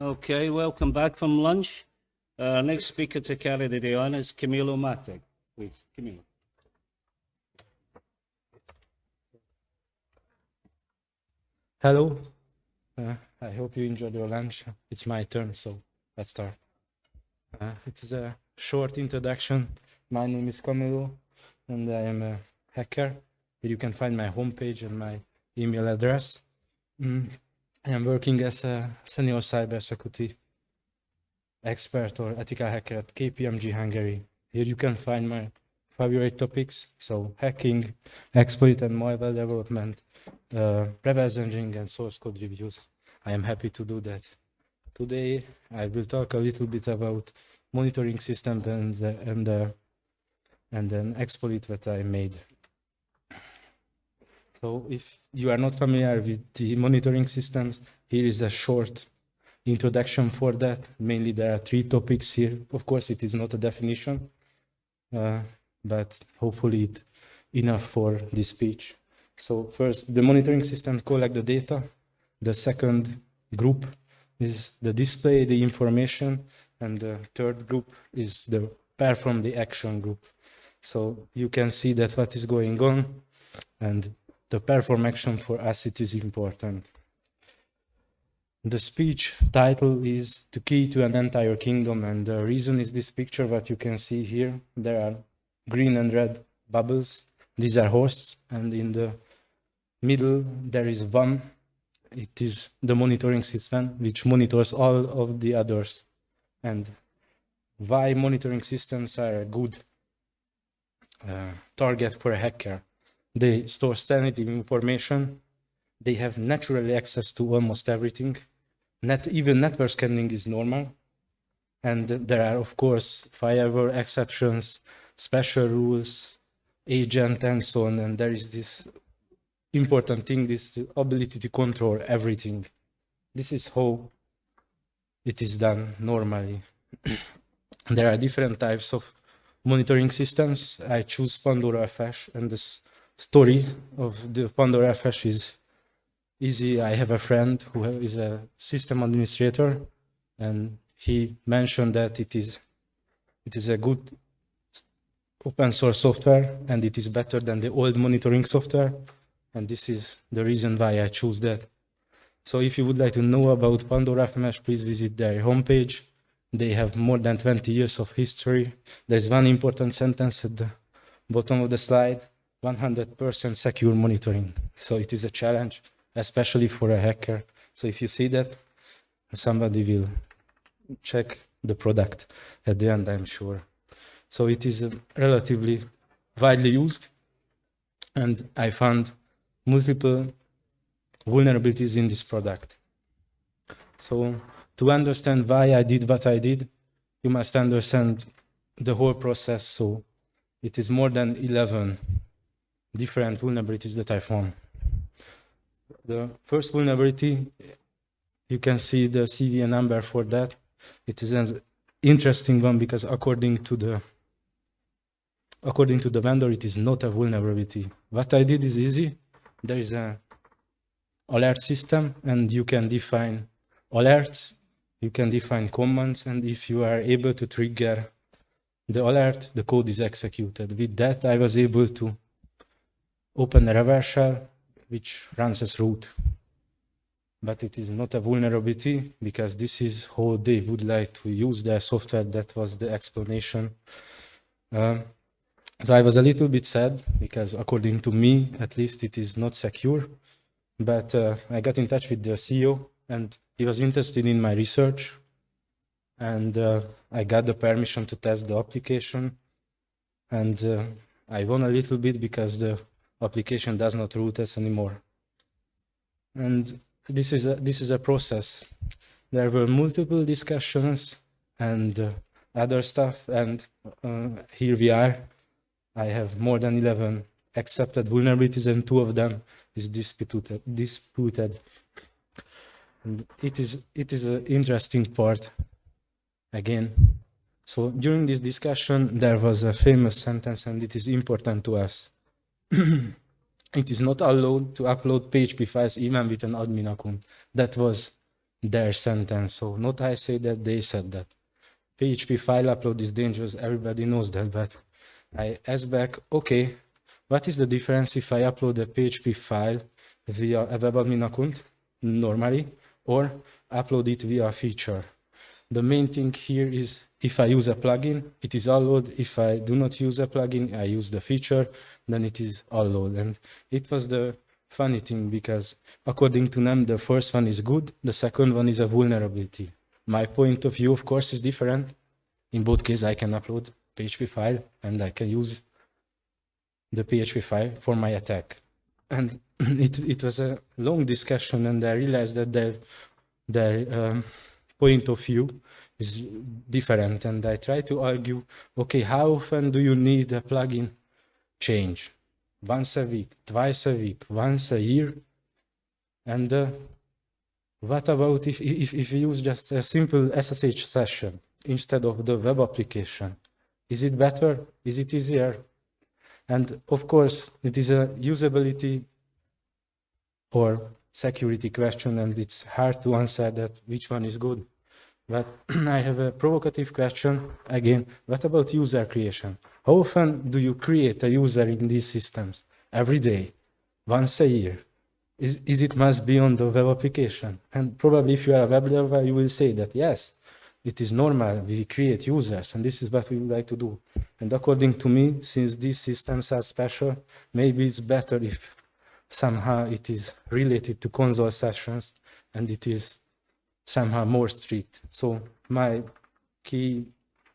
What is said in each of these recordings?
Okay, welcome back from lunch. Next speaker to carry the day on is Kamilló Matek. Please, Kamilló. Hello. I hope you enjoyed your lunch. It's my turn, so let's start. It is a short introduction. My name is Kamilló, and I am a hacker. Here you can find my homepage and my email address. I am working as a senior cybersecurity expert or ethical hacker at KPMG Hungary. Here you can find my favorite topics, so hacking, exploit and malware development, reverse engineering and source code reviews. I am happy to do that. Today I will talk a little bit about monitoring systems and an exploit that I made. So if you are not familiar with the monitoring systems, here is a short introduction for that. Mainly there are 3 topics here. Of course, it is not a definition, but hopefully it's enough for this speech. So first, the monitoring systems collect the data. The second group is the display, the information, and the third group is the perform the action group. So you can see that what is going on, and the perform action for us, it is important. The speech title is The Key to an Entire Kingdom, and the reason is this picture that you can see here. There are green and red bubbles. These are hosts, and in the middle there is one. It is the monitoring system which monitors all of the others. And why monitoring systems are a good target for a hacker? They store sensitive information. They have natural access to almost everything. Even network scanning is normal. And there are, of course, firewall exceptions, special rules, agent, and so on. And there is this important thing, this ability to control everything. This is how it is done normally. There are different types of monitoring systems. I choose Pandora FMS, and this story of the Pandora FMS is easy. I have a friend who is a system administrator, and he mentioned that it is a good open source software, and it is better than the old monitoring software. And this is the reason why I choose that. So if you would like to know about Pandora FMS, please visit their homepage. They have more than 20 years of history. There's one important sentence at the bottom of the slide: 100% secure monitoring. So it is a challenge, especially for a hacker. So if you see that, somebody will check the product at the end, I'm sure. So it is relatively widely used, and I found multiple vulnerabilities in this product. So to understand why I did what I did, you must understand the whole process. So it is more than 11 different vulnerabilities that I found. The first vulnerability, you can see the CVE number for that. It is an interesting one because according to the vendor, it is not a vulnerability. What I did is easy. There is an alert system, and you can define alerts, you can define commands, and if you are able to trigger the alert, the code is executed. With that, I was able to open a reverse shell, which runs as root. But it is not a vulnerability, because this is how they would like to use their software. That was the explanation. So I was a little bit sad, because according to me, at least, it is not secure. But I got in touch with the CEO, and he was interested in my research. And I got the permission to test the application. And I won a little bit because the application does not root us anymore. And this is a process. There were multiple discussions and other stuff, and here we are. I have more than 11 accepted vulnerabilities, and 2 of them is disputed. And it is an interesting part again. So during this discussion, there was a famous sentence, and it is important to us. It is not allowed to upload PHP files even with an admin account. That was their sentence. So not I say that, they said that. PHP file upload is dangerous, everybody knows that, but I ask back, okay, what is the difference if I upload a PHP file via a web admin account normally, or upload it via a feature? The main thing here is if I use a plugin, it is allowed. If I do not use a plugin, I use the feature, then it is allowed. And it was the funny thing because according to them, the first one is good, the second one is a vulnerability. My point of view, of course, is different. In both cases, I can upload PHP file and I can use the PHP file for my attack. And it was a long discussion, and I realized that their point of view is different. And I try to argue, okay, how often do you need a plugin change? Once a week, twice a week, once a year? And what about if you use just a simple SSH session instead of the web application? Is it better? Is it easier? And of course, it is a usability or security question, and it's hard to answer that which one is good. But I have a provocative question again. What about user creation? How often do you create a user in these systems? Every day? Once a year? Is it must be on the web application? And probably if you are a web developer, you will say that yes, it is normal, we create users, and this is what we would like to do. And according to me, since these systems are special, maybe it's better if somehow it is related to console sessions and it is somehow more strict. So my key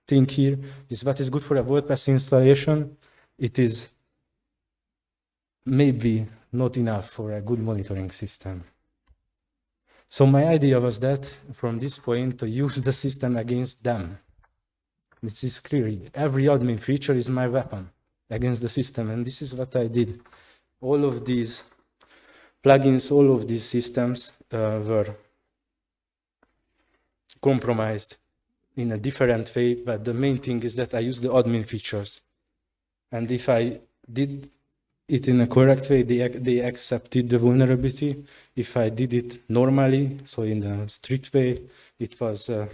thing here is what is good for a WordPress installation. It is maybe not enough for a good monitoring system. So my idea was that from this point to use the system against them. This is clear. Every admin feature is my weapon against the system, and this is what I did. All of these plugins, all of these systems were compromised in a different way, but the main thing is that I used the admin features. And if I did it in a correct way, they accepted the vulnerability. If I did it normally, so in a strict way, it was a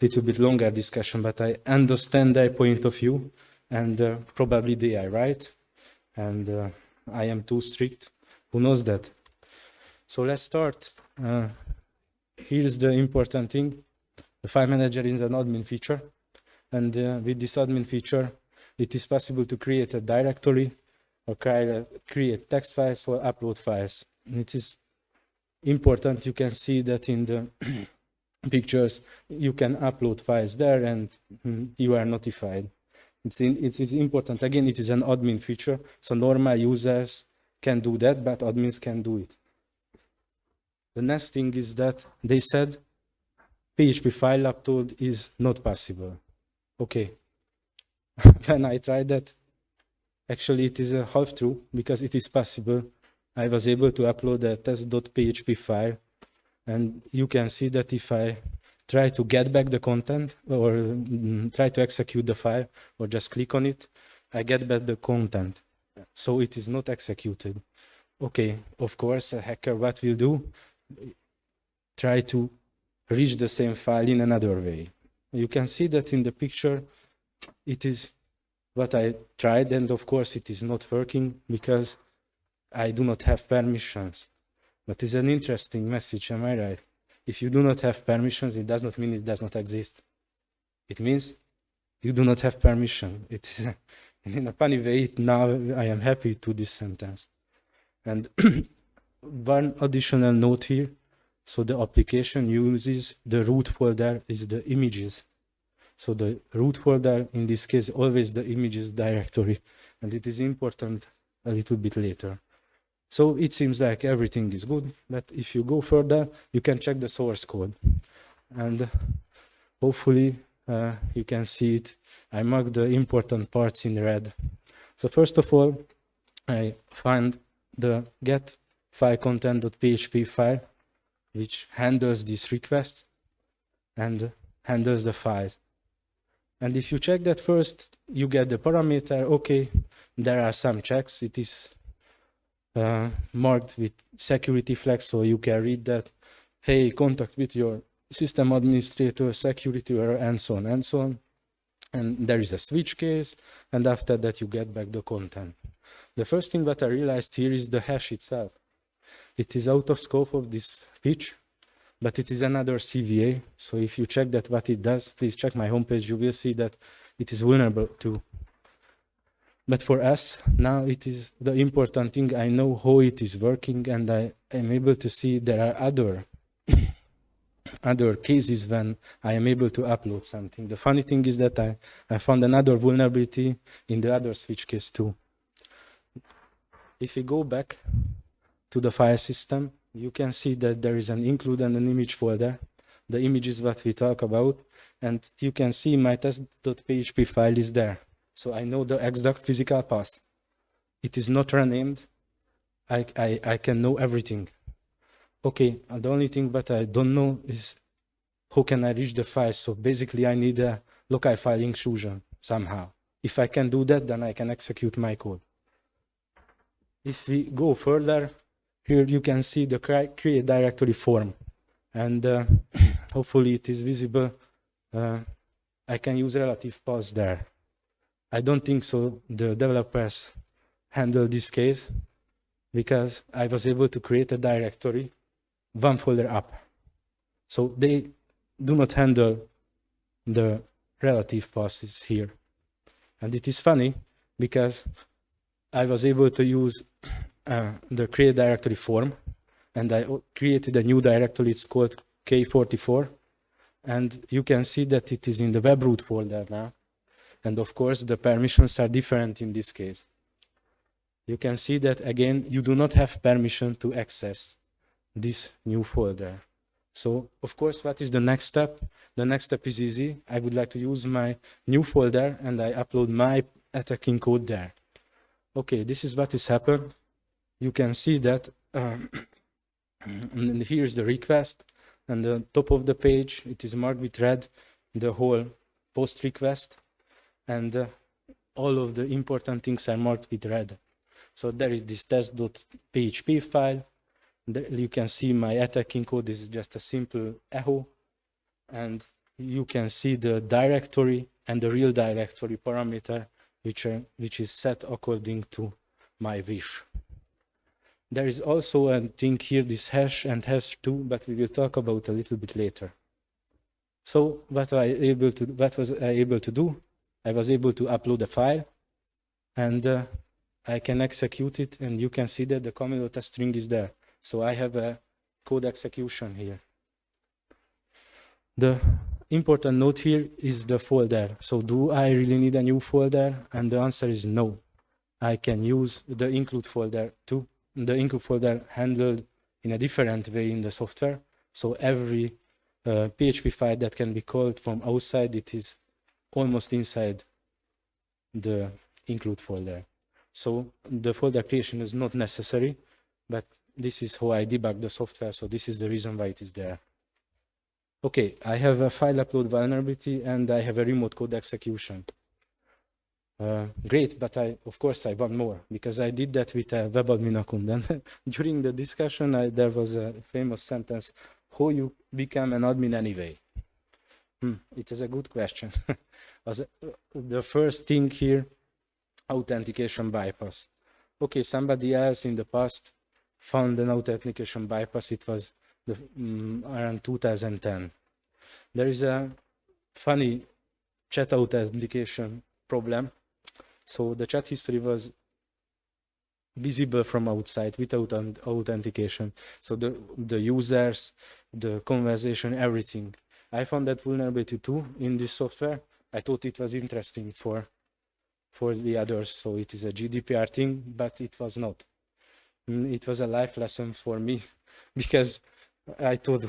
little bit longer discussion, but I understand their point of view, and probably they are right, and I am too strict. Who knows that? So let's start. Here's the important thing. The file manager is an admin feature, and with this admin feature, it is possible to create a directory or create text files or upload files. And it is important. You can see that in the pictures, you can upload files there and you are notified. It is important. Again, it is an admin feature, so normal users can do that, but admins can do it. The next thing is that they said PHP file upload is not possible. Okay. When I tried that, actually it is a half true, because it is possible. I was able to upload a test.php file, and you can see that if I try to get back the content or try to execute the file or just click on it, I get back the content. So it is not executed. Okay, of course, a hacker, what will do? Try to reach the same file in another way. You can see that in the picture, it is what I tried, and of course it is not working because I do not have permissions. But it's an interesting message, am I right? If you do not have permissions, it does not mean it does not exist. It means you do not have permission. It is in a funny way, now I am happy to this sentence. And one additional note here. So the application uses the root folder is the images. So the root folder, in this case, always the images directory. And it is important a little bit later. So it seems like everything is good, but if you go further, you can check the source code. And hopefully you can see it. I marked the important parts in red. So first of all, I find the get file content.php file, which handles this request and handles the files. And if you check that first, you get the parameter. Okay, there are some checks. It is marked with security flag, so you can read that. hey, contact with your system administrator, security, and so on and so on. And there is a switch case, and after that you get back the content. The first thing that I realized here is the hash itself. It is out of scope of this pitch, but it is another CVE. So if you check that what it does, please check my homepage, you will see that it is vulnerable too. But for us, now it is the important thing. I know how it is working, and I am able to see there are other cases when I am able to upload something. The funny thing is that I found another vulnerability in the other switch case too. If we go back to the file system, you can see that there is an include and an image folder. The image is what we talk about, and you can see my test.php file is there. So I know the exact physical path. It is not renamed. I can know everything. Okay, and the only thing that I don't know is how can I reach the file. So basically I need a local file inclusion somehow. If I can do that, then I can execute my code. If we go further, here you can see the create directory form. And hopefully it is visible. I can use relative paths there. I don't think so the developers handle this case, because I was able to create a directory one folder up. So they do not handle the relative paths here. And it is funny because I was able to use the create directory form, and I created a new directory. It's called K44. And you can see that it is in the web root folder now. And of course, the permissions are different in this case. You can see that again, you do not have permission to access this new folder. So of course, what is the next step? The next step is easy. I would like to use my new folder, and I upload my attacking code there. Okay, this is what has happened. You can see that and here is the request, and the top of the page, it is marked with red, the whole post request, and all of the important things are marked with red. So there is this test.php file. You can see my attacking code. This is just a simple echo, and you can see the directory and the real directory parameter, which is set according to my wish. There is also a thing here, this hash and hash2, but we will talk about a little bit later. So what was I able to do? I was able to upload a file, and I can execute it, and you can see that the Kamilló test string is there. So I have a code execution here. The important note here is the folder. So do I really need a new folder? And the answer is no. I can use the include folder too. The include folder handled in a different way in the software. So every PHP file that can be called from outside, it is almost inside the include folder. So the folder creation is not necessary, but this is how I debug the software. So this is the reason why it is there. Okay, I have a file upload vulnerability, and I have a remote code execution. Great, but of course I want more, because I did that with a web admin account. And during the discussion, there was a famous sentence, how you become an admin anyway? It is a good question. The first thing here, authentication bypass. Okay, somebody else in the past found an authentication bypass. It was around 2010. There is a funny chat authentication problem. So the chat history was visible from outside without authentication. So the users, the conversation, everything. I found that vulnerability too in this software. I thought it was interesting for the others. So it is a GDPR thing, but it was not. It was a life lesson for me, because I thought,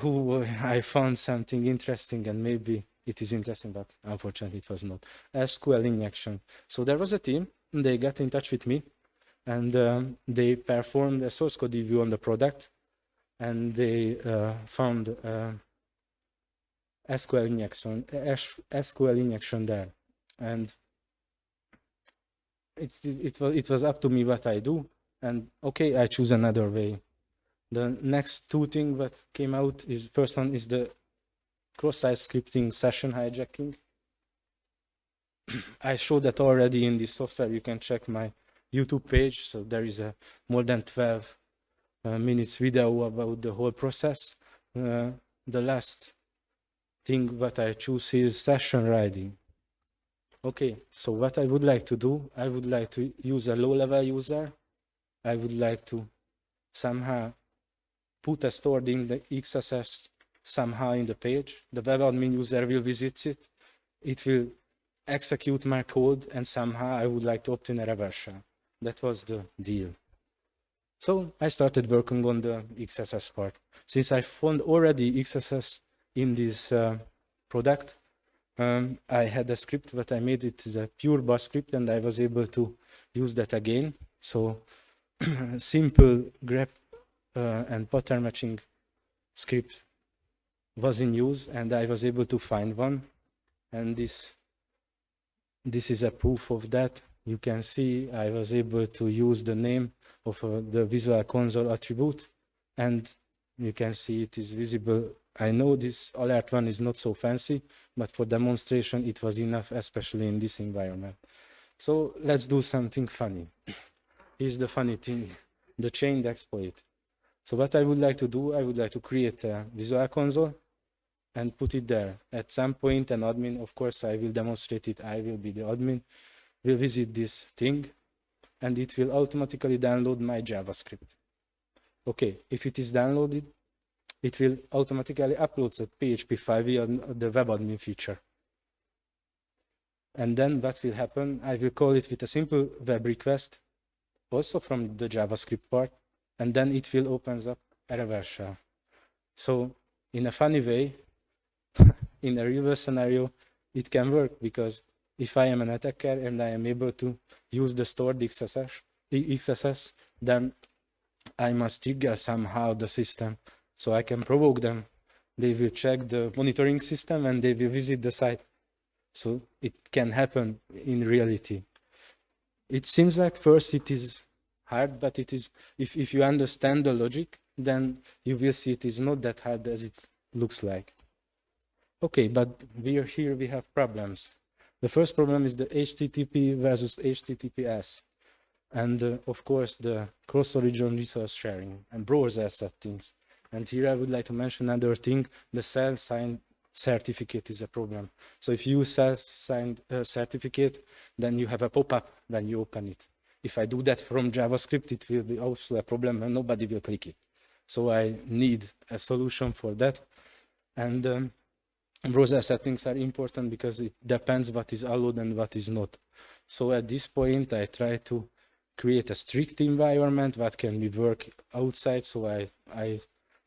I found something interesting, and maybe it is interesting, but unfortunately it was not. SQL injection. So there was a team, they got in touch with me, and they performed a source code review on the product, and they found SQL injection there. And it was up to me what I do. And okay, I choose another way. The next two things that came out is, first one is the cross-site scripting session hijacking. I showed that already in the software. You can check my YouTube page. So there is a more than 12 minutes video about the whole process. The last thing that I choose is session riding. Okay, so what I would like to do, I would like to use a low-level user. I would like to somehow put a stored in the XSS somehow in the page. The web admin user will visit it. It will execute my code, and somehow I would like to obtain a reverse shell. That was the deal. So I started working on the XSS part. Since I found already XSS in this product, I had a script, but I made it as a pure bash script, and I was able to use that again. So simple grep and pattern matching script was in use, and I was able to find one. And this is a proof of that. You can see I was able to use the name of the Visual Console attribute, and you can see it is visible. I know this alert one is not so fancy, but for demonstration it was enough, especially in this environment. So let's do something funny. Here's the funny thing, the chained exploit. So what I would like to do, I would like to create a Visual Console and put it there. At some point, an admin, of course, I will demonstrate it. I will be the admin, will visit this thing, and it will automatically download my JavaScript. Okay, if it is downloaded, it will automatically upload the PHP file via the web admin feature. And then what will happen, I will call it with a simple web request, also from the JavaScript part, and then it will open up a reverse shell. So in a funny way, in a real scenario, it can work, because if I am an attacker and I am able to use the stored XSS, then I must trigger somehow the system. So I can provoke them. They will check the monitoring system and they will visit the site. So it can happen in reality. It seems like first it is hard, but it is, if you understand the logic, then you will see it is not that hard as it looks like. Okay, but here we have problems. The first problem is the HTTP versus HTTPS. And of course, the cross-origin resource sharing and browser settings. And here I would like to mention another thing, the self-signed certificate is a problem. So if you use self-signed certificate, then you have a pop-up when you open it. If I do that from JavaScript, it will be also a problem and nobody will click it. So I need a solution for that. And browser settings are important because it depends what is allowed and what is not. So at this point, I try to create a strict environment that can be work outside. So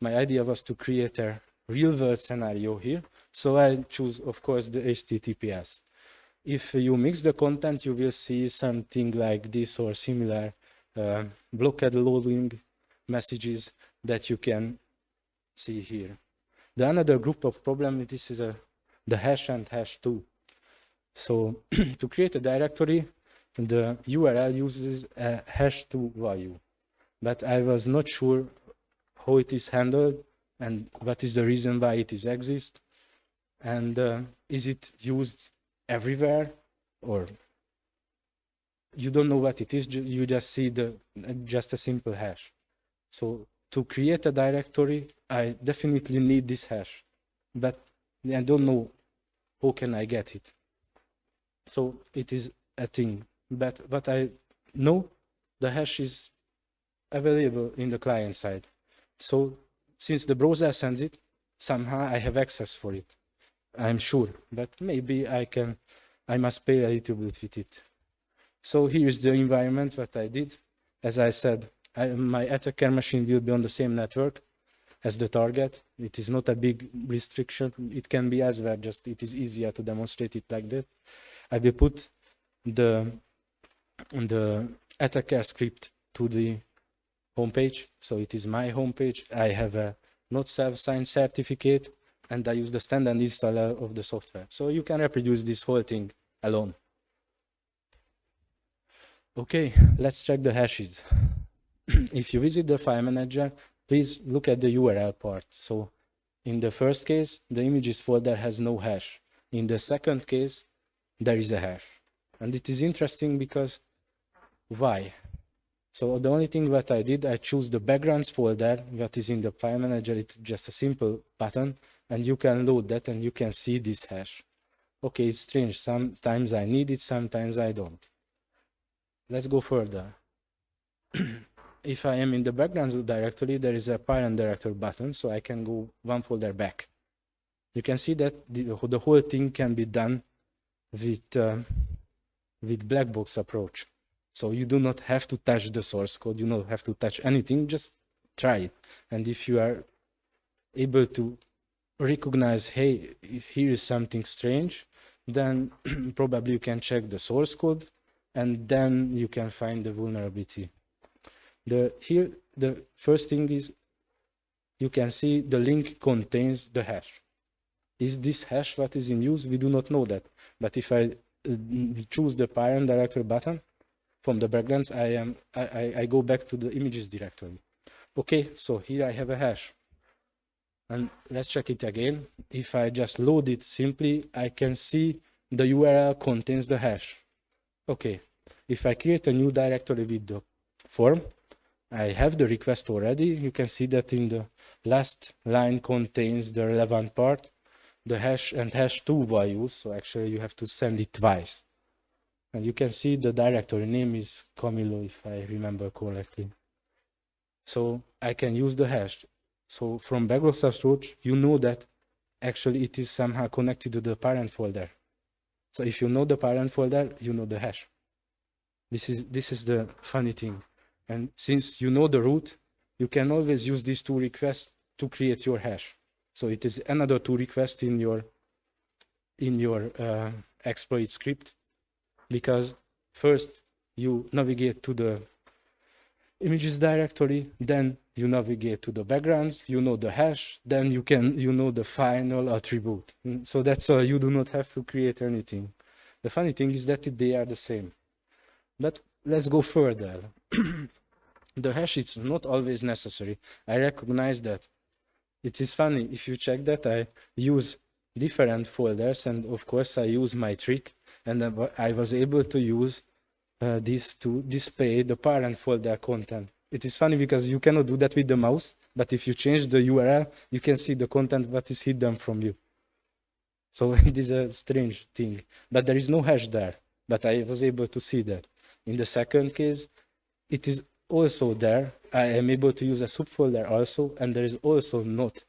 my idea was to create a real world scenario here. So I choose, of course, the HTTPS. If you mix the content, you will see something like this or similar blocked loading messages that you can see here. The another group of problem, this is the hash and hash 2. So to create a directory, the URL uses a hash 2 value, but I was not sure how it is handled and what is the reason why it is exist, and is it used everywhere, or you don't know what it is, you just see just a simple hash. So to create a directory, I definitely need this hash, but I don't know how can I get it. So it is a thing, but what I know, the hash is available in the client side. So since the browser sends it, somehow I have access for it. I'm sure, but maybe I must pay a little bit with it. So here is the environment that I did. As I said, my attacker machine will be on the same network as the target. It is not a big restriction. It can be as well, just it is easier to demonstrate it like that. I will put the attacker script to the homepage. So it is my homepage. I have a not self-signed certificate, and I use the standard installer of the software. So you can reproduce this whole thing alone. Okay, let's check the hashes. If you visit the file manager, please look at the URL part. So in the first case, the images folder has no hash. In the second case, there is a hash. And it is interesting because why? So the only thing that I did, I choose the backgrounds folder that is in the file manager. It's just a simple button, and you can load that and you can see this hash. Okay, it's strange. Sometimes I need it, sometimes I don't. Let's go further. If I am in the backgrounds directory, there is a parent directory button, so I can go one folder back. You can see that the whole thing can be done with black box approach. So you do not have to touch the source code. You don't have to touch anything. Just try it. And if you are able to recognize, hey, if here is something strange, then probably you can check the source code, and then you can find the vulnerability. Here, the first thing is you can see the link contains the hash. Is this hash what is in use? We do not know that. But if I choose the parent directory button from the backgrounds, I go back to the images directory. Okay, so here I have a hash. And let's check it again. If I just load it simply, I can see the URL contains the hash. Okay, if I create a new directory with the form, I have the request already. You can see that in the last line contains the relevant part, the hash and hash2 values. So actually you have to send it twice. And you can see the directory name is Kamilló, if I remember correctly. So I can use the hash. So from background approach, you know that actually it is somehow connected to the parent folder. So if you know the parent folder, you know the hash. This is the funny thing. And since you know the root, you can always use these two requests to create your hash. So it is another two requests in your exploit script, because first you navigate to the images directory, then you navigate to the backgrounds, you know the hash, then you know the final attribute. So that's you do not have to create anything. The funny thing is that they are the same. But let's go further. The hash is not always necessary. I recognize that. It is funny, if you check that, I use different folders, and of course I use my trick, and I was able to use this to display the parent folder content. It is funny because you cannot do that with the mouse, but if you change the URL, you can see the content that is hidden from you. So it is a strange thing, but there is no hash there, but I was able to see that. In the second case, it is also there. I am able to use a subfolder also, and there is also not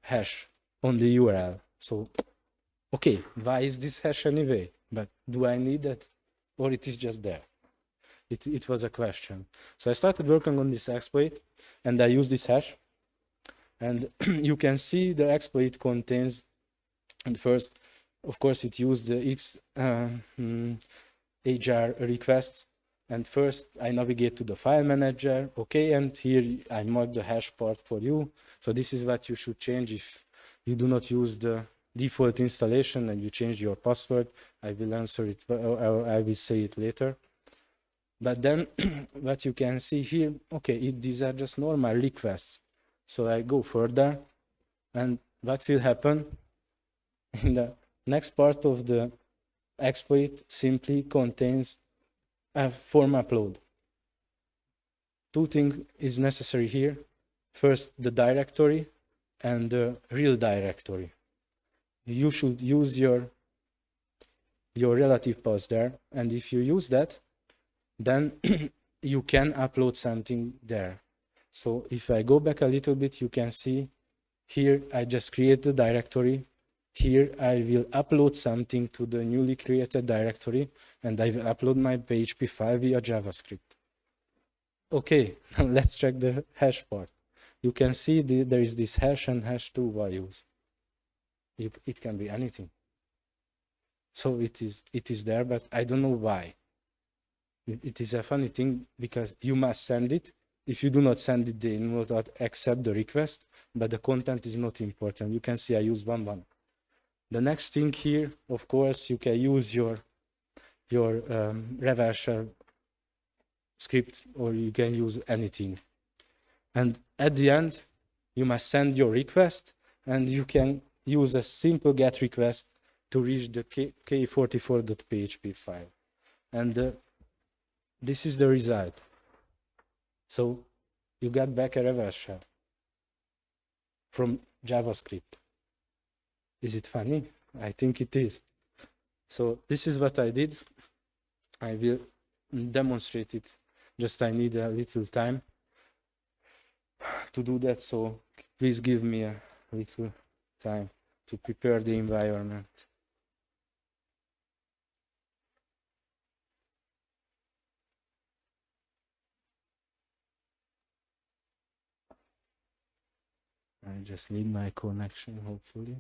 hash on the URL. So, okay, why is this hash anyway? But do I need that? Or it is just there? It was a question. So I started working on this exploit, and I used this hash. And you can see the exploit contains, and first, of course, it used the HR requests. And first I navigate to the file manager. Okay, and here I mark the hash part for you. So this is what you should change if you do not use the default installation and you change your password. I will answer it, or I will say it later. But then what you can see here, okay, these are just normal requests. So I go further, and what will happen in the next part of the exploit simply contains a form upload. Two things is necessary here. First, the directory and the real directory. You should use your relative path there, and if you use that, then you can upload something there. So if I go back a little bit, you can see here I just create the directory. Here I will upload something to the newly created directory, and I will upload my PHP file via JavaScript. Okay, let's check the hash part. You can see there is this hash and hash2 values. It can be anything. So it is there, but I don't know why. It is a funny thing because you must send it. If you do not send it, they will not accept the request, but the content is not important. You can see I use one. The next thing here, of course, you can use your reverse shell script, or you can use anything. And at the end, you must send your request, and you can use a simple GET request to reach the k44.php file. And this is the result. So you got back a reverse shell from JavaScript. Is it funny? I think it is. So this is what I did. I will demonstrate it. Just I need a little time to do that. So please give me a little time to prepare the environment. I just need my connection, hopefully.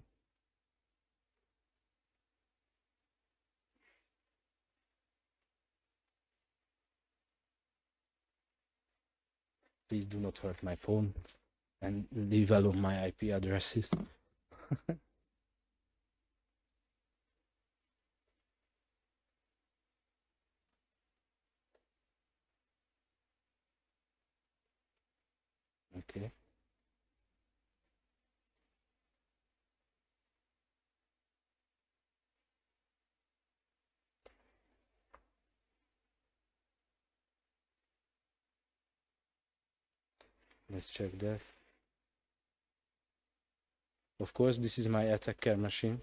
Please do not hurt my phone and leave alone my IP addresses. Okay. Let's check that. Of course, this is my attacker machine.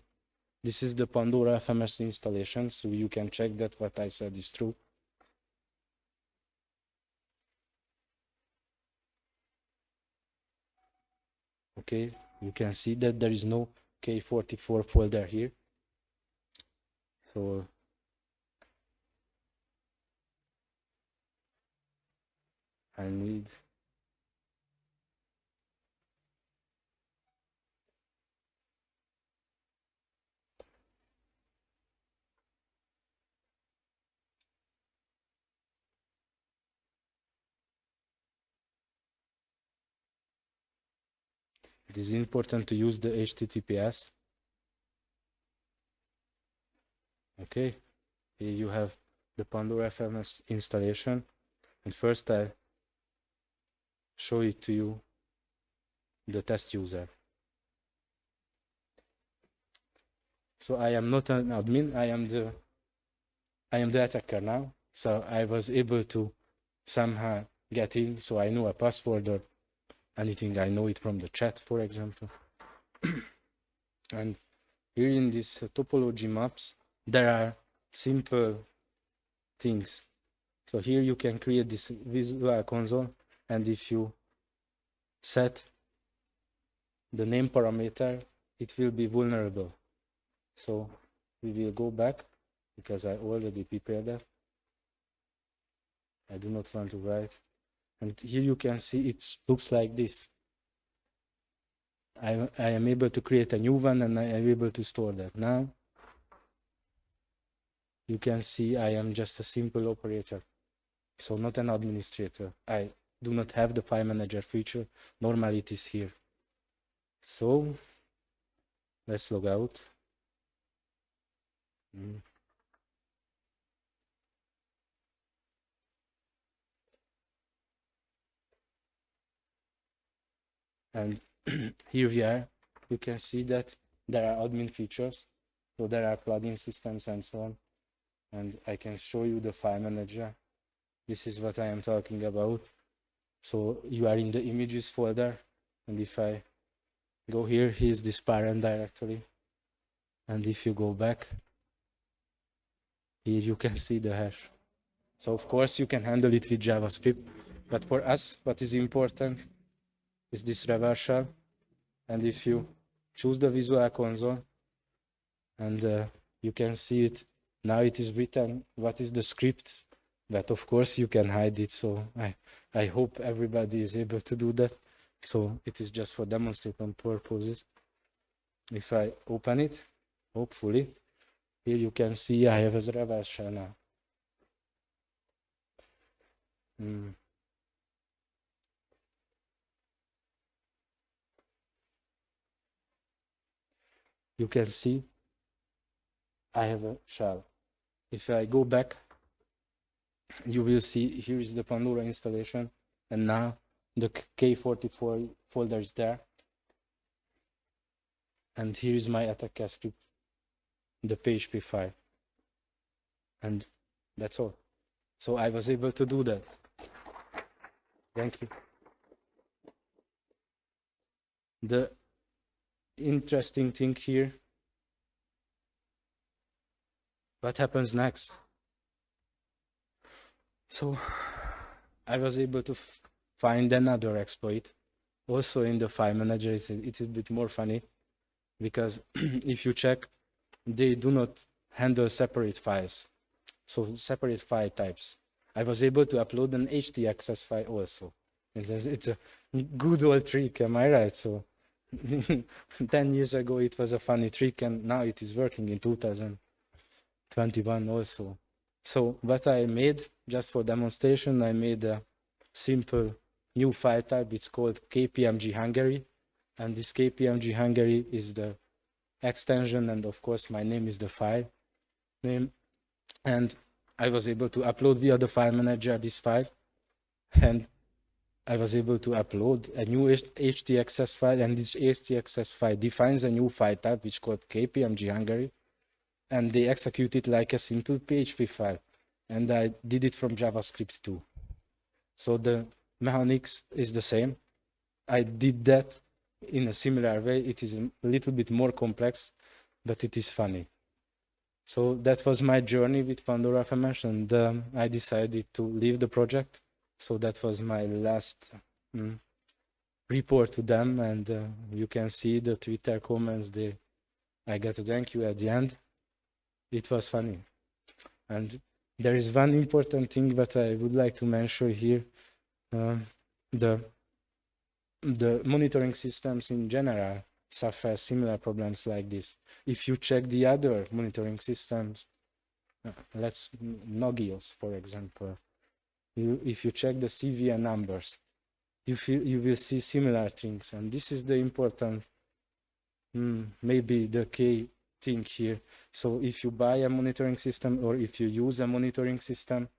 This is the Pandora FMS installation, so you can check that what I said is true. Okay, you can see that there is no K44 folder here. So I need it is important to use the HTTPS. Okay, here you have the Pandora FMS installation, and first I'll show it to you, the test user. So I am not an admin, I am the attacker now. So I was able to somehow get in, so I know a password or anything. I know it from the chat, for example. And here in this topology maps, there are simple things. So here you can create this visual console, and if you set the name parameter, it will be vulnerable. So we will go back because I already prepared that. I do not want to write. And here you can see it looks like this. I am able to create a new one, and I am able to store that. Now you can see I am just a simple operator, so not an administrator. I do not have the file manager feature. Normally it is here. So let's log out. And here we are. You can see that there are admin features. So there are plugin systems and so on. And I can show you the file manager. This is what I am talking about. So you are in the images folder. And if I go here, here's this parent directory. And if you go back, here you can see the hash. So of course you can handle it with JavaScript. But for us, what is important is this reverse shell. And if you choose the visual console, and you can see it, now it is written what is the script, but of course you can hide it. So I hope everybody is able to do that. So it is just for demonstration purposes. If I open it, hopefully, here you can see I have a reverse shell now. You can see I have a shell. If I go back, you will see here is the Pandora installation, and now The K44 folder is there. And here is my attacker script, the PHP file. And that's all. So I was able to do that. Thank you. The interesting thing here, what happens next? So I was able to find another exploit. Also in the file manager, it's a bit more funny because if you check, they do not handle separate files. So separate file types. I was able to upload an htaccess file also. It's a good old trick, am I right? So 10 years ago it was a funny trick, and now it is working in 2021 also. So what I made, just for demonstration, I made a simple new file type. It's called KPMG Hungary, and this KPMG Hungary is the extension, and of course my name is the file name. And I was able to upload via the file manager this file, and I was able to upload a new htaccess file, and this htaccess file defines a new file type which is called KPMG Hungary, and they execute it like a simple PHP file, and I did it from JavaScript too. So the mechanics is the same. I did that in a similar way. It is a little bit more complex, but it is funny. So that was my journey with Pandora FMS, and I decided to leave the project. So that was my last report to them, and you can see the Twitter comments. I got a thank you at the end. It was funny. And there is one important thing that I would like to mention here. The monitoring systems in general suffer similar problems like this. If you check the other monitoring systems, let's Nogios, for example, if you check the CVE numbers, you will see similar things, and this is the important, maybe the key thing here. So if you buy a monitoring system, or if you use a monitoring system,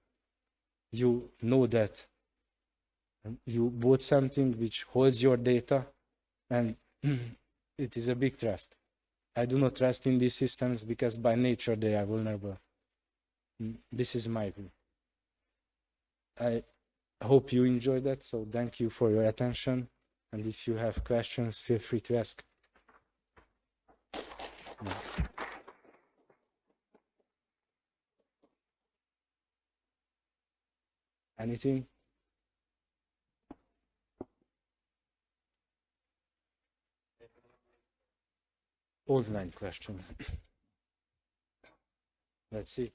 you know that you bought something which holds your data, and it is a big trust. I do not trust in these systems because by nature they are vulnerable. This is my view. I hope you enjoyed that, so thank you for your attention, and if you have questions, feel free to ask. Anything? Online question. Let's see.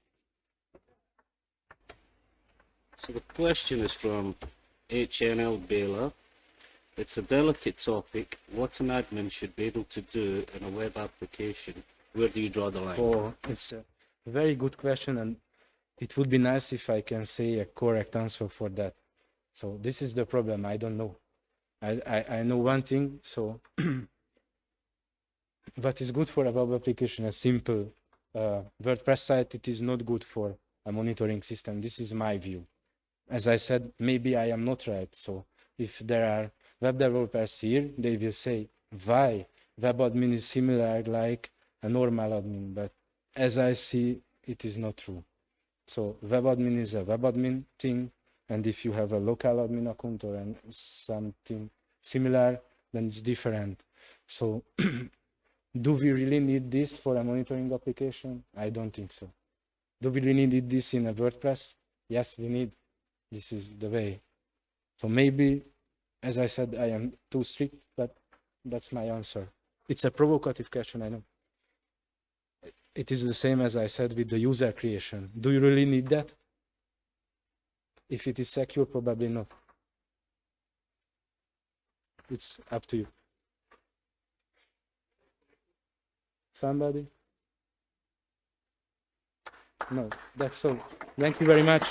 So the question is from HNL Baylor. It's a delicate topic. What an admin should be able to do in a web application. Where do you draw the line? Oh, it's a very good question, and it would be nice if I can say a correct answer for that. So this is the problem. I don't know. I know one thing. So what is good for a web application, a simple WordPress site, it is not good for a monitoring system. This is my view. As I said, maybe I am not right. So if there are web developers here, they will say, why web admin is similar like a normal admin, but as I see, it is not true. So web admin is a web admin thing, and if you have a local admin account or something similar, then it's different. So do we really need this for a monitoring application? I don't think so. Do we really need this in a WordPress? Yes, we need. This is the way. So maybe, as I said, I am too strict, but that's my answer. It's a provocative question, I know. It is the same as I said with the user creation. Do you really need that? If it is secure, probably not. It's up to you. Somebody? No, that's all. Thank you very much.